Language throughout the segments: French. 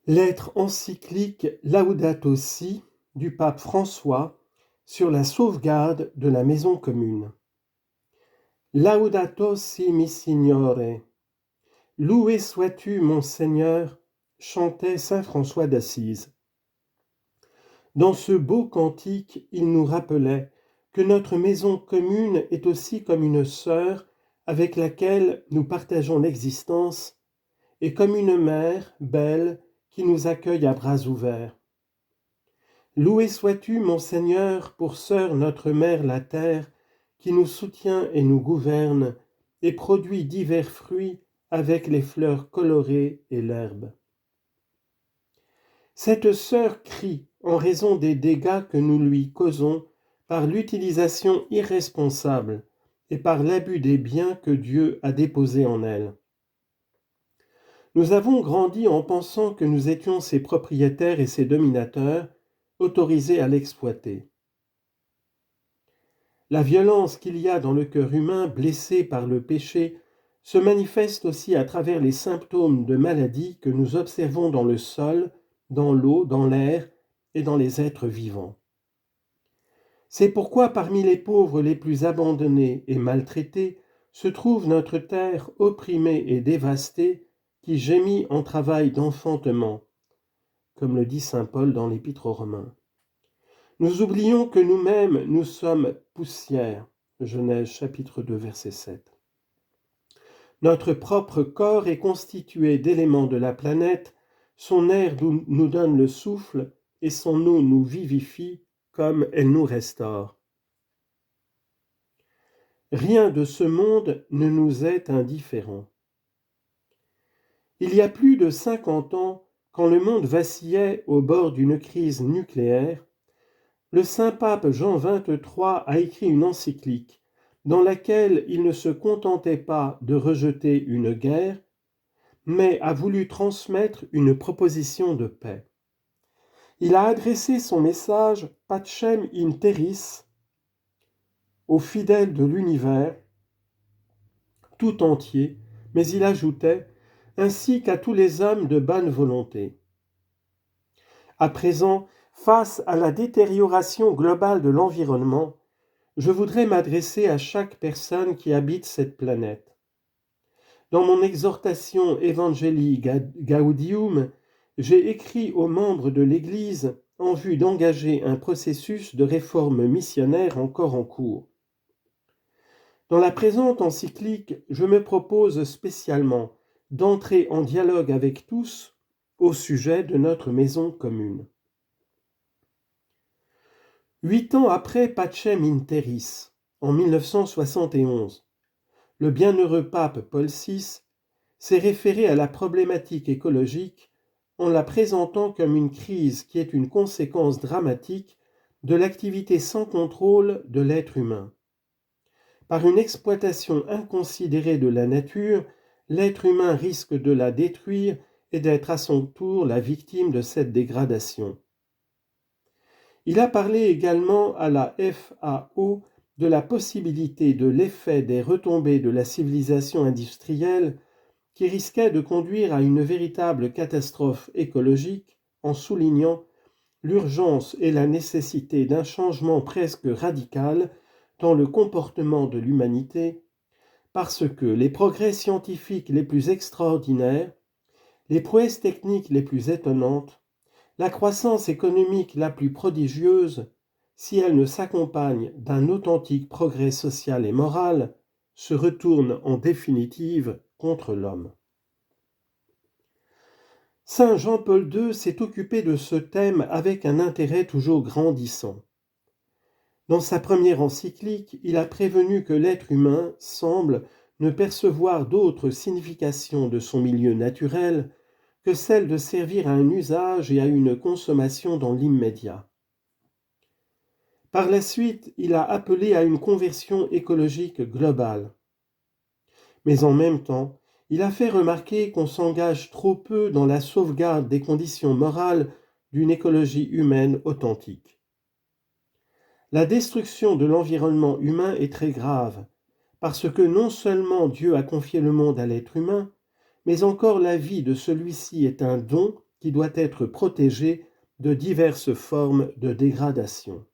Lettre encyclique Laudato Si du pape François sur la sauvegarde de la maison commune. Laudato si mi Signore. Loué sois-tu, mon Seigneur, chantait saint François d'Assise. Dans ce beau cantique, il nous rappelait que notre maison commune est aussi comme une sœur avec laquelle nous partageons l'existence et comme une mère belle qui nous accueille à bras ouverts. Loué sois-tu, mon Seigneur, pour sœur notre mère la terre, qui nous soutient et nous gouverne, et produit divers fruits avec les fleurs colorées et l'herbe. Cette sœur crie en raison des dégâts que nous lui causons par l'utilisation irresponsable et par l'abus des biens que Dieu a déposés en elle. Nous avons grandi en pensant que nous étions ses propriétaires et ses dominateurs, autorisés à l'exploiter. La violence qu'il y a dans le cœur humain blessé par le péché se manifeste aussi à travers les symptômes de maladie que nous observons dans le sol, dans l'eau, dans l'air et dans les êtres vivants. C'est pourquoi parmi les pauvres les plus abandonnés et maltraités se trouve notre terre opprimée et dévastée qui gémit en travail d'enfantement, comme le dit saint Paul dans l'Épître aux Romains. Nous oublions que nous-mêmes, nous sommes poussière. Genèse chapitre 2, verset 7. Notre propre corps est constitué d'éléments de la planète, son air nous donne le souffle et son eau nous vivifie comme elle nous restaure. Rien de ce monde ne nous est indifférent. Il y a plus de 50 ans, quand le monde vacillait au bord d'une crise nucléaire, le Saint-Pape Jean XXIII a écrit une encyclique dans laquelle il ne se contentait pas de rejeter une guerre, mais a voulu transmettre une proposition de paix. Il a adressé son message Pacem in terris aux fidèles de l'univers tout entier, mais il ajoutait ainsi qu'à tous les hommes de bonne volonté. À présent, face à la détérioration globale de l'environnement, je voudrais m'adresser à chaque personne qui habite cette planète. Dans mon exhortation Evangelii Gaudium, j'ai écrit aux membres de l'Église en vue d'engager un processus de réforme missionnaire encore en cours. Dans la présente encyclique, je me propose spécialement d'entrer en dialogue avec tous au sujet de notre maison commune. 8 ans après Pacem in terris, en 1971, le bienheureux pape Paul VI s'est référé à la problématique écologique en la présentant comme une crise qui est une conséquence dramatique de l'activité sans contrôle de l'être humain. Par une exploitation inconsidérée de la nature, l'être humain risque de la détruire et d'être à son tour la victime de cette dégradation. Il a parlé également à la FAO de la possibilité de l'effet des retombées de la civilisation industrielle qui risquait de conduire à une véritable catastrophe écologique en soulignant l'urgence et la nécessité d'un changement presque radical dans le comportement de l'humanité, parce que les progrès scientifiques les plus extraordinaires, les prouesses techniques les plus étonnantes, la croissance économique la plus prodigieuse, si elle ne s'accompagne d'un authentique progrès social et moral, se retournent en définitive contre l'homme. Saint Jean-Paul II s'est occupé de ce thème avec un intérêt toujours grandissant. Dans sa première encyclique, il a prévenu que l'être humain semble ne percevoir d'autre signification de son milieu naturel que celle de servir à un usage et à une consommation dans l'immédiat. Par la suite, il a appelé à une conversion écologique globale. Mais en même temps, il a fait remarquer qu'on s'engage trop peu dans la sauvegarde des conditions morales d'une écologie humaine authentique. La destruction de l'environnement humain est très grave, parce que non seulement Dieu a confié le monde à l'être humain, mais encore la vie de celui-ci est un don qui doit être protégé de diverses formes de dégradation.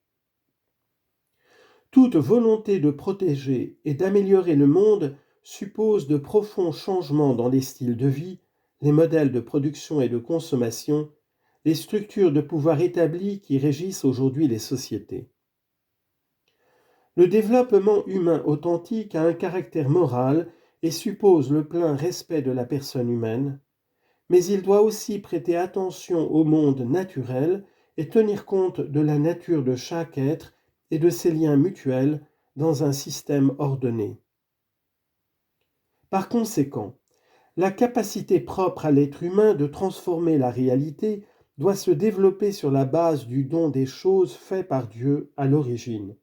Toute volonté de protéger et d'améliorer le monde suppose de profonds changements dans les styles de vie, les modèles de production et de consommation, les structures de pouvoir établies qui régissent aujourd'hui les sociétés. Le développement humain authentique a un caractère moral et suppose le plein respect de la personne humaine, mais il doit aussi prêter attention au monde naturel et tenir compte de la nature de chaque être et de ses liens mutuels dans un système ordonné. Par conséquent, la capacité propre à l'être humain de transformer la réalité doit se développer sur la base du don des choses fait par Dieu à l'origine.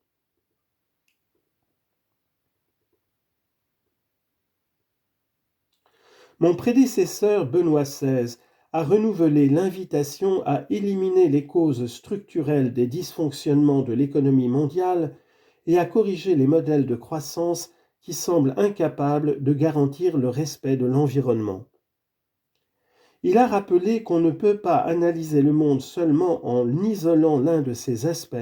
Mon prédécesseur Benoît XVI a renouvelé l'invitation à éliminer les causes structurelles des dysfonctionnements de l'économie mondiale et à corriger les modèles de croissance qui semblent incapables de garantir le respect de l'environnement. Il a rappelé qu'on ne peut pas analyser le monde seulement en isolant l'un de ses aspects,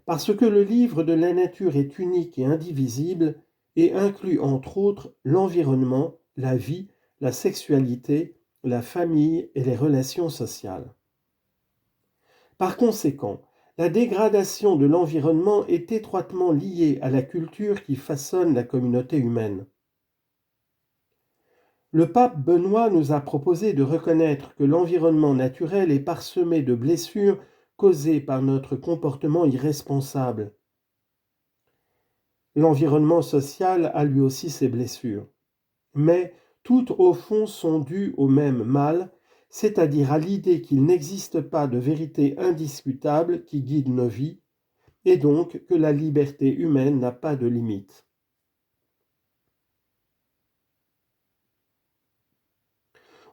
parce que le livre de la nature est unique et indivisible et inclut entre autres l'environnement, la vie, la sexualité, la famille et les relations sociales. Par conséquent, la dégradation de l'environnement est étroitement liée à la culture qui façonne la communauté humaine. Le pape Benoît nous a proposé de reconnaître que l'environnement naturel est parsemé de blessures causées par notre comportement irresponsable. L'environnement social a lui aussi ses blessures, mais toutes au fond sont dues au même mal, c'est-à-dire à l'idée qu'il n'existe pas de vérité indiscutable qui guide nos vies, et donc que la liberté humaine n'a pas de limite.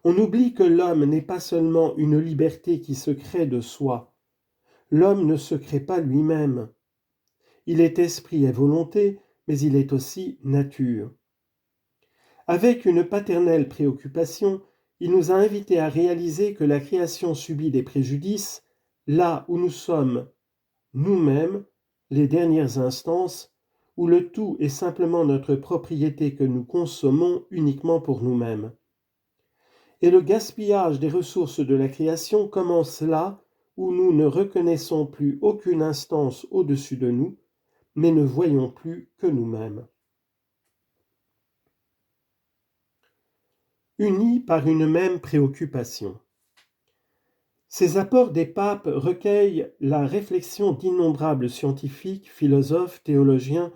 On oublie que l'homme n'est pas seulement une liberté qui se crée de soi. L'homme ne se crée pas lui-même. Il est esprit et volonté, mais il est aussi nature. Avec une paternelle préoccupation, il nous a invités à réaliser que la création subit des préjudices là où nous sommes nous-mêmes, les dernières instances, où le tout est simplement notre propriété que nous consommons uniquement pour nous-mêmes. Et le gaspillage des ressources de la création commence là où nous ne reconnaissons plus aucune instance au-dessus de nous, mais ne voyons plus que nous-mêmes. Unis par une même préoccupation. Ces apports des papes recueillent la réflexion d'innombrables scientifiques, philosophes, théologiens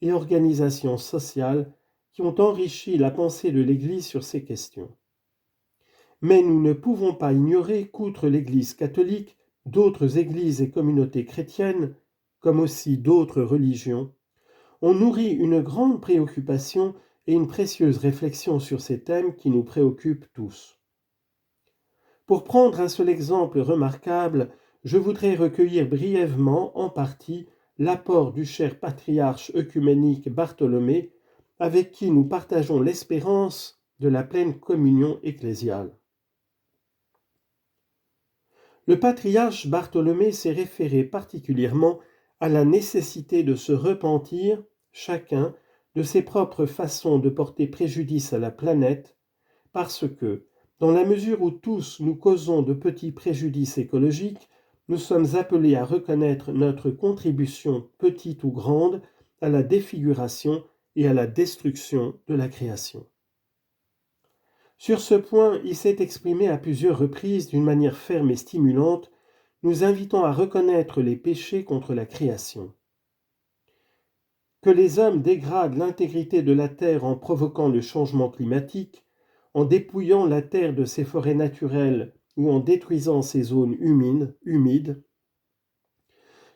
et organisations sociales qui ont enrichi la pensée de l'Église sur ces questions. Mais nous ne pouvons pas ignorer qu'outre l'Église catholique, d'autres églises et communautés chrétiennes, comme aussi d'autres religions, ont nourri une grande préoccupation et une précieuse réflexion sur ces thèmes qui nous préoccupent tous. Pour prendre un seul exemple remarquable, je voudrais recueillir brièvement, en partie, l'apport du cher patriarche œcuménique Bartholomée, avec qui nous partageons l'espérance de la pleine communion ecclésiale. Le patriarche Bartholomée s'est référé particulièrement à la nécessité de se repentir, chacun, de ses propres façons de porter préjudice à la planète, parce que, dans la mesure où tous nous causons de petits préjudices écologiques, nous sommes appelés à reconnaître notre contribution, petite ou grande, à la défiguration et à la destruction de la création. Sur ce point, il s'est exprimé à plusieurs reprises d'une manière ferme et stimulante, nous invitant à reconnaître les péchés contre la création. Que les hommes dégradent l'intégrité de la terre en provoquant le changement climatique, en dépouillant la terre de ses forêts naturelles ou en détruisant ses zones humides,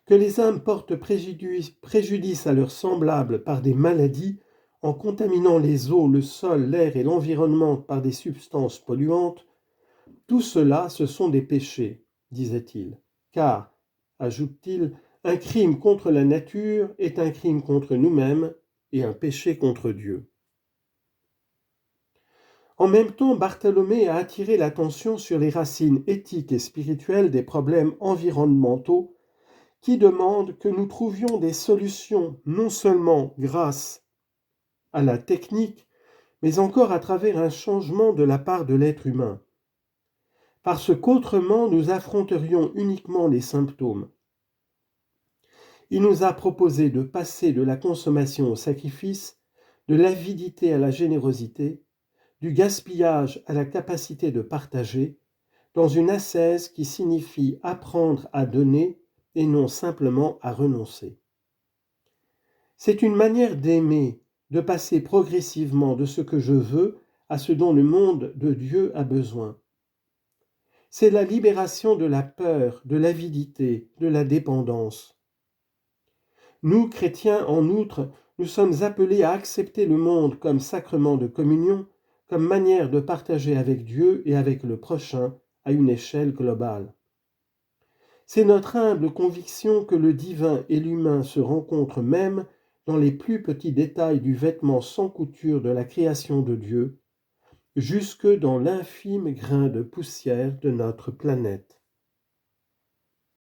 que les hommes portent préjudice à leurs semblables par des maladies, en contaminant les eaux, le sol, l'air et l'environnement par des substances polluantes, tout cela, ce sont des péchés, disait-il, car, ajoute-t-il, un crime contre la nature est un crime contre nous-mêmes et un péché contre Dieu. En même temps, Bartholomé a attiré l'attention sur les racines éthiques et spirituelles des problèmes environnementaux qui demandent que nous trouvions des solutions non seulement grâce à la technique, mais encore à travers un changement de la part de l'être humain. Parce qu'autrement nous affronterions uniquement les symptômes. Il nous a proposé de passer de la consommation au sacrifice, de l'avidité à la générosité, du gaspillage à la capacité de partager, dans une ascèse qui signifie apprendre à donner et non simplement à renoncer. C'est une manière d'aimer, de passer progressivement de ce que je veux à ce dont le monde de Dieu a besoin. C'est la libération de la peur, de l'avidité, de la dépendance. Nous, chrétiens, en outre, nous sommes appelés à accepter le monde comme sacrement de communion, comme manière de partager avec Dieu et avec le prochain à une échelle globale. C'est notre humble conviction que le divin et l'humain se rencontrent même dans les plus petits détails du vêtement sans couture de la création de Dieu, jusque dans l'infime grain de poussière de notre planète.